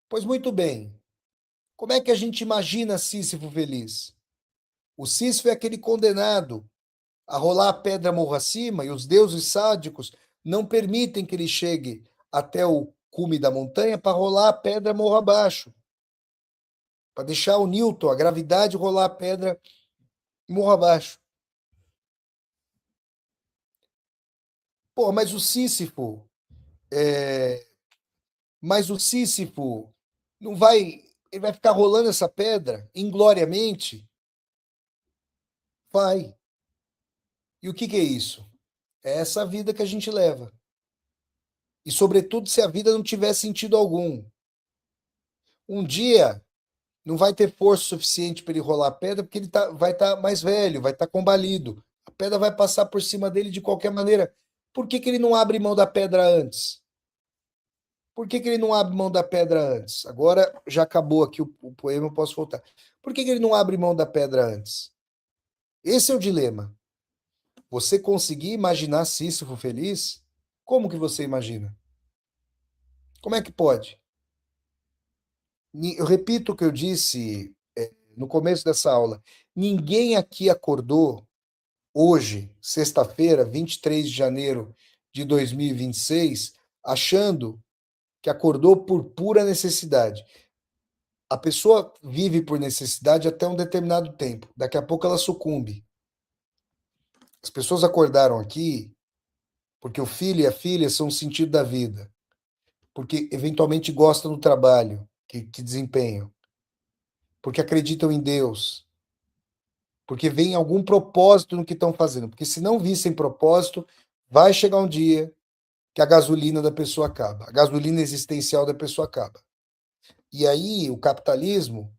Pois muito bem, como é que a gente imagina Sísifo feliz? O Sísifo é aquele condenado a rolar a pedra morro acima, e os deuses sádicos não permitem que ele chegue até o cume da montanha para rolar a pedra morro abaixo, para deixar o Newton, a gravidade, rolar a pedra morro abaixo. Pô, é, mas o Sísifo não vai, ele vai ficar rolando essa pedra ingloriamente? Vai. E o que que é isso? É essa vida que a gente leva. E, sobretudo, se a vida não tiver sentido algum. Um dia não vai ter força suficiente para ele rolar a pedra, porque vai estar mais velho, vai estar combalido. A pedra vai passar por cima dele de qualquer maneira. Por que que ele não abre mão da pedra antes? Por que que ele não abre mão da pedra antes? Agora já acabou aqui o poema, eu posso voltar. Por que que ele não abre mão da pedra antes? Esse é o dilema. Você conseguir imaginar Sísifo feliz? Como que você imagina? Como é que pode? Eu repito o que eu disse no começo dessa aula. Ninguém aqui acordou hoje, sexta-feira, 23 de janeiro de 2026, achando que acordou por pura necessidade. A pessoa vive por necessidade até um determinado tempo. Daqui a pouco ela sucumbe. As pessoas acordaram aqui porque o filho e a filha são o sentido da vida, porque eventualmente gostam do trabalho que desempenham, porque acreditam em Deus, porque veem algum propósito no que estão fazendo. Porque se não vissem propósito, vai chegar um dia que a gasolina da pessoa acaba, a gasolina existencial da pessoa acaba. E aí o capitalismo,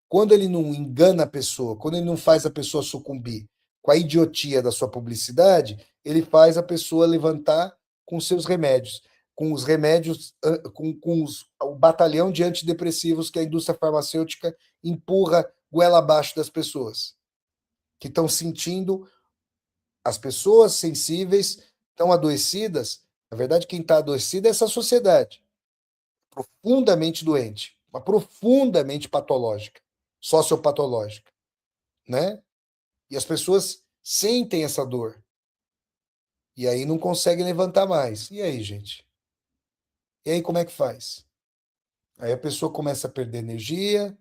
quando ele não engana a pessoa, quando ele não faz a pessoa sucumbir com a idiotia da sua publicidade, ele faz a pessoa levantar com seus remédios, com os remédios, o batalhão de antidepressivos que a indústria farmacêutica empurra goela abaixo das pessoas, que estão sentindo, as pessoas sensíveis estão adoecidas. Na verdade, quem está adoecido é essa sociedade, profundamente doente, uma profundamente patológica, sociopatológica, né? E as pessoas sentem essa dor. E aí não conseguem levantar mais. E aí, gente? E aí como é que faz? Aí a pessoa começa a perder energia,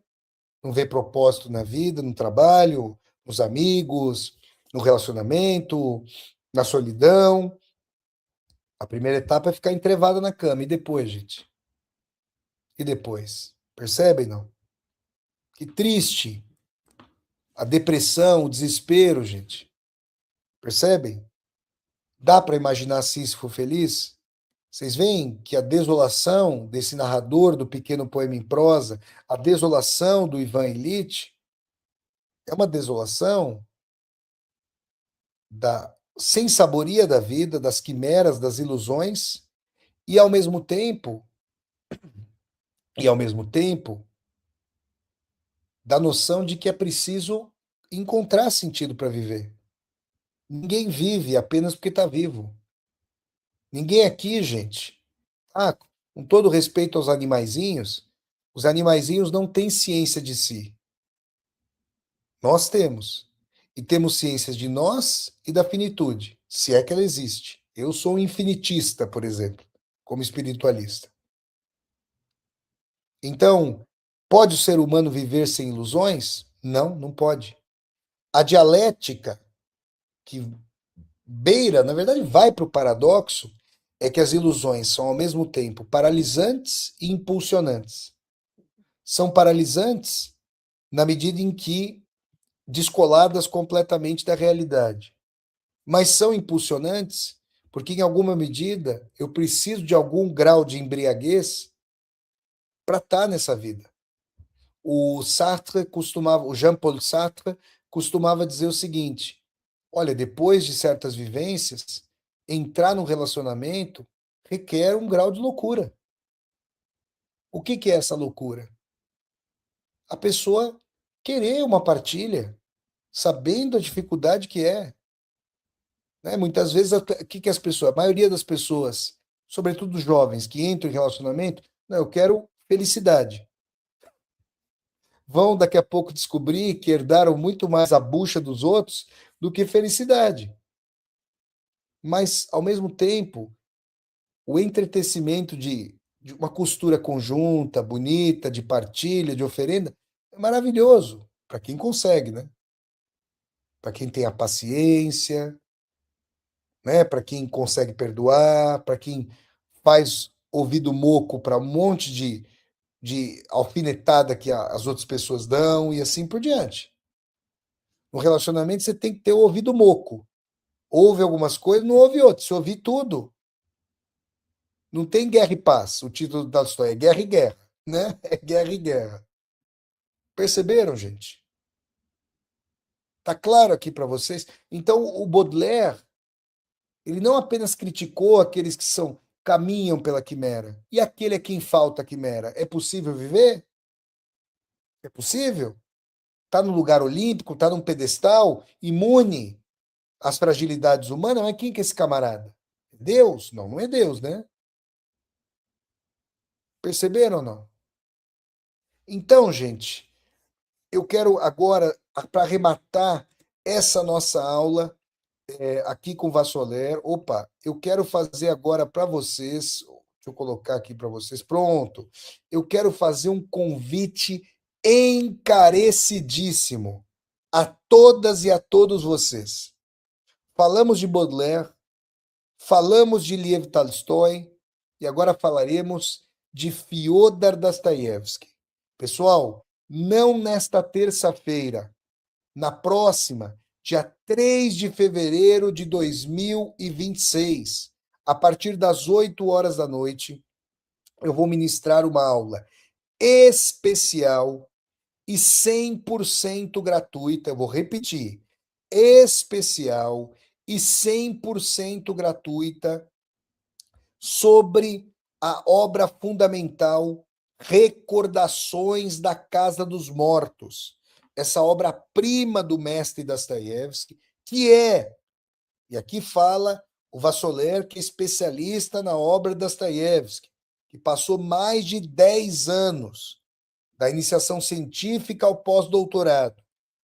não vê propósito na vida, no trabalho, nos amigos, no relacionamento, na solidão. A primeira etapa é ficar entrevada na cama. E depois, gente? E depois? Percebem, não? Que triste. A depressão, o desespero, gente. Percebem? Dá para imaginar Sísifo feliz? Vocês veem que a desolação desse narrador do pequeno poema em prosa, a desolação do Ivan Illich, é uma desolação da sem-saboria da vida, das quimeras, das ilusões, e ao mesmo tempo, e ao mesmo tempo, da noção de que é preciso encontrar sentido para viver. Ninguém vive apenas porque está vivo. Ninguém aqui, gente. Ah, com todo respeito aos animaizinhos, os animaizinhos não têm ciência de si. Nós temos. E temos ciências de nós e da finitude, se é que ela existe. Eu sou um infinitista, por exemplo, como espiritualista. Então, pode o ser humano viver sem ilusões? Não, não pode. A dialética que beira, na verdade, vai para o paradoxo, é que as ilusões são ao mesmo tempo paralisantes e impulsionantes. São paralisantes na medida em que descoladas completamente da realidade, mas são impulsionantes porque, em alguma medida, eu preciso de algum grau de embriaguez para estar nessa vida. O Jean-Paul Sartre costumava dizer o seguinte: olha, depois de certas vivências, entrar num relacionamento requer um grau de loucura. O que que é essa loucura? A pessoa querer uma partilha, sabendo a dificuldade que é. Né? Muitas vezes, o que as pessoas, a maioria das pessoas, sobretudo os jovens que entram em relacionamento, não, eu quero felicidade. Vão daqui a pouco descobrir que herdaram muito mais a bucha dos outros do que felicidade. Mas, ao mesmo tempo, o entretecimento de uma costura conjunta, bonita, de partilha, de oferenda, é maravilhoso para quem consegue, né? Para quem tem a paciência, né? Para quem consegue perdoar, para quem faz ouvido moco para um monte de alfinetada que as outras pessoas dão e assim por diante. No relacionamento você tem que ter o ouvido moco. Ouve algumas coisas, não ouve outras. Se ouvir tudo, não tem guerra e paz. O título da história é Guerra e Guerra, né? É guerra e guerra. Perceberam, gente? Tá claro aqui para vocês? Então, o Baudelaire, ele não apenas criticou aqueles que caminham pela quimera. E aquele a quem falta a quimera. É possível viver? É possível? Tá no lugar olímpico, tá num pedestal, imune às fragilidades humanas, mas quem que é esse camarada? Deus? Não, não é Deus, né? Perceberam ou não? Então, gente, eu quero agora, para arrematar essa nossa aula aqui com o Vassoler, opa, eu quero fazer agora para vocês, deixa eu colocar aqui para vocês, pronto, eu quero fazer um convite encarecidíssimo a todas e a todos vocês. Falamos de Baudelaire, falamos de Lev Tolstói e agora falaremos de Fyodor Dostoiévski. Pessoal, não nesta terça-feira, na próxima, dia 3 de fevereiro de 2026, a partir das 8 horas da noite, eu vou ministrar uma aula especial e 100% gratuita. Eu vou repetir: especial e 100% gratuita sobre a obra fundamental Recordações da Casa dos Mortos, essa obra-prima do mestre Dostoiévski, que é, e aqui fala o Vassoler, que é especialista na obra Dostoiévski, que passou mais de 10 anos da iniciação científica ao pós-doutorado,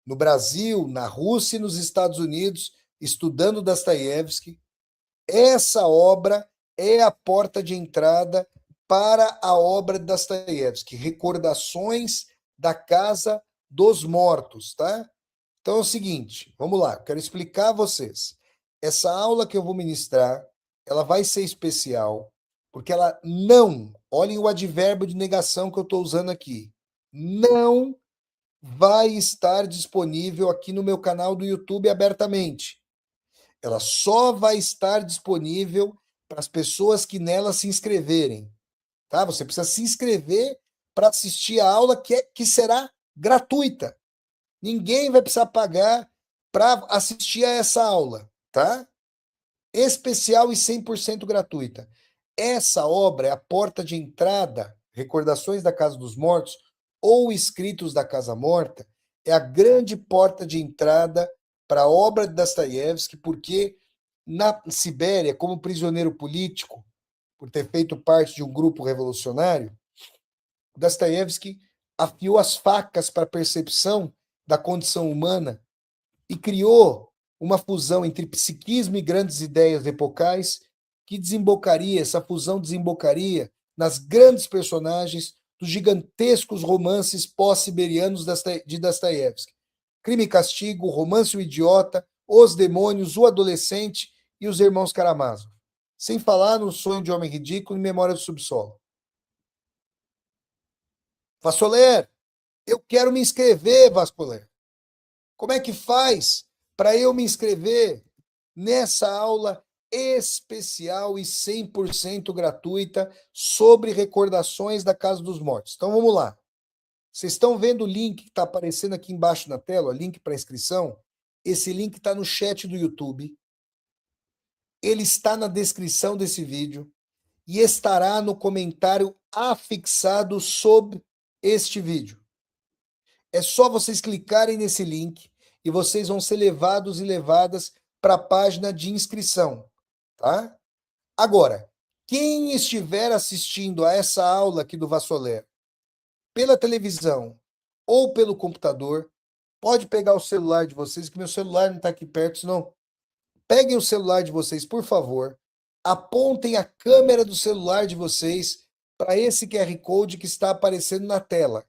no Brasil, na Rússia e nos Estados Unidos, estudando Dostoiévski. Essa obra é a porta de entrada para a obra de Dostoiévski, Recordações da Casa dos Mortos, tá? Então é o seguinte, vamos lá, quero explicar a vocês. Essa aula que eu vou ministrar, ela vai ser especial, porque ela não, olhem o advérbio de negação que eu estou usando aqui, não vai estar disponível aqui no meu canal do YouTube abertamente. Ela só vai estar disponível para as pessoas que nela se inscreverem, tá? Você precisa se inscrever para assistir a aula que será gratuita. Ninguém vai precisar pagar para assistir a essa aula, tá? Especial e 100% gratuita. Essa obra é a porta de entrada, Recordações da Casa dos Mortos ou Escritos da Casa Morta, é a grande porta de entrada para a obra de Dostoiévski, porque na Sibéria, como prisioneiro político, por ter feito parte de um grupo revolucionário, Dostoiévski afiou as facas para a percepção da condição humana e criou uma fusão entre psiquismo e grandes ideias epocais que desembocaria, essa fusão desembocaria nas grandes personagens dos gigantescos romances pós-siberianos de Dostoiévski. Crime e Castigo, Romance o Idiota, Os Demônios, O Adolescente e Os Irmãos Karamazov. Sem falar no Sonho de Homem Ridículo e Memória do Subsolo. Vassoler, eu quero me inscrever, Vassoler. Como é que faz para eu me inscrever nessa aula especial e 100% gratuita sobre recordações da Casa dos Mortos? Então vamos lá. Vocês estão vendo o link que está aparecendo aqui embaixo na tela, o link para inscrição? Esse link está no chat do YouTube. Ele está na descrição desse vídeo e estará no comentário afixado sob este vídeo. É só vocês clicarem nesse link e vocês vão ser levados e levadas para a página de inscrição, tá? Agora, quem estiver assistindo a essa aula aqui do Vassoler pela televisão ou pelo computador, pode pegar o celular de vocês, que meu celular não está aqui perto, senão peguem o celular de vocês, por favor, apontem a câmera do celular de vocês para esse QR Code que está aparecendo na tela.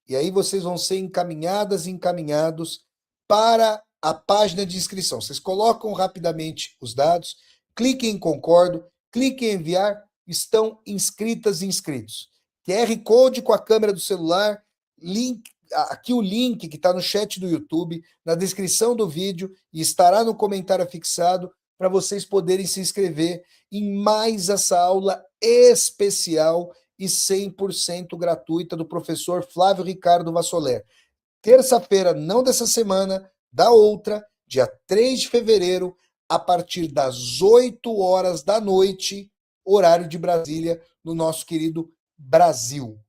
E aí vocês vão ser encaminhadas e encaminhados para a página de inscrição. Vocês colocam rapidamente os dados, cliquem em concordo, cliquem em enviar, estão inscritas e inscritos. QR Code com a câmera do celular, link, aqui o link que está no chat do YouTube, na descrição do vídeo e estará no comentário fixado para vocês poderem se inscrever em mais essa aula especial e 100% gratuita do professor Flávio Ricardo Vassoler. Terça-feira, não dessa semana, da outra, dia 3 de fevereiro, a partir das 8 horas da noite, horário de Brasília, no nosso querido Brasil.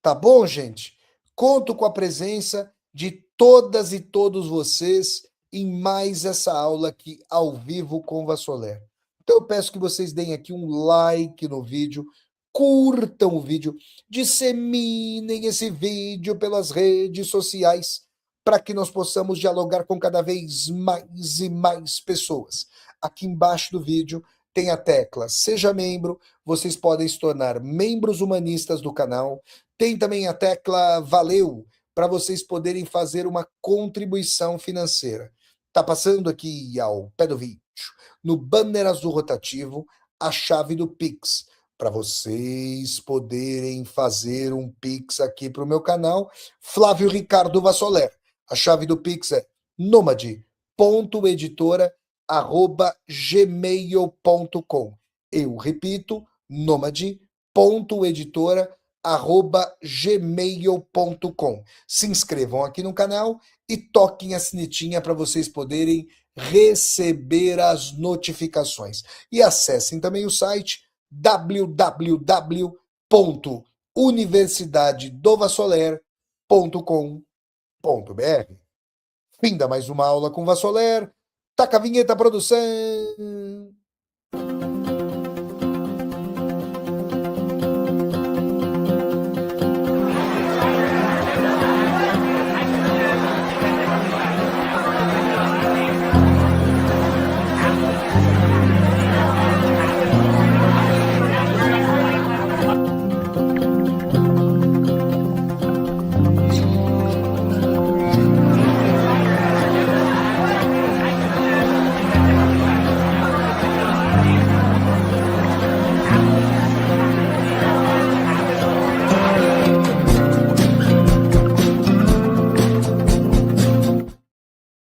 Tá bom, gente? Conto com a presença de todas e todos vocês em mais essa aula aqui ao vivo com o Vassoler. Então eu peço que vocês deem aqui um like no vídeo, curtam o vídeo, disseminem esse vídeo pelas redes sociais para que nós possamos dialogar com cada vez mais e mais pessoas. Aqui embaixo do vídeo tem a tecla Seja Membro, vocês podem se tornar membros humanistas do canal. Tem também a tecla Valeu, para vocês poderem fazer uma contribuição financeira. Está passando aqui ao pé do vídeo, no banner azul rotativo, a chave do Pix, para vocês poderem fazer um Pix aqui para o meu canal, Flávio Ricardo Vassoler. A chave do Pix é nomade.editora@gmail.com. Eu repito, nomade.editora@gmail.com. Se inscrevam aqui no canal e toquem a sinetinha para vocês poderem receber as notificações. E acessem também o site www.universidadedovassoler.com.br. Finda mais uma aula com Vassoler. Taca a vinheta, produção!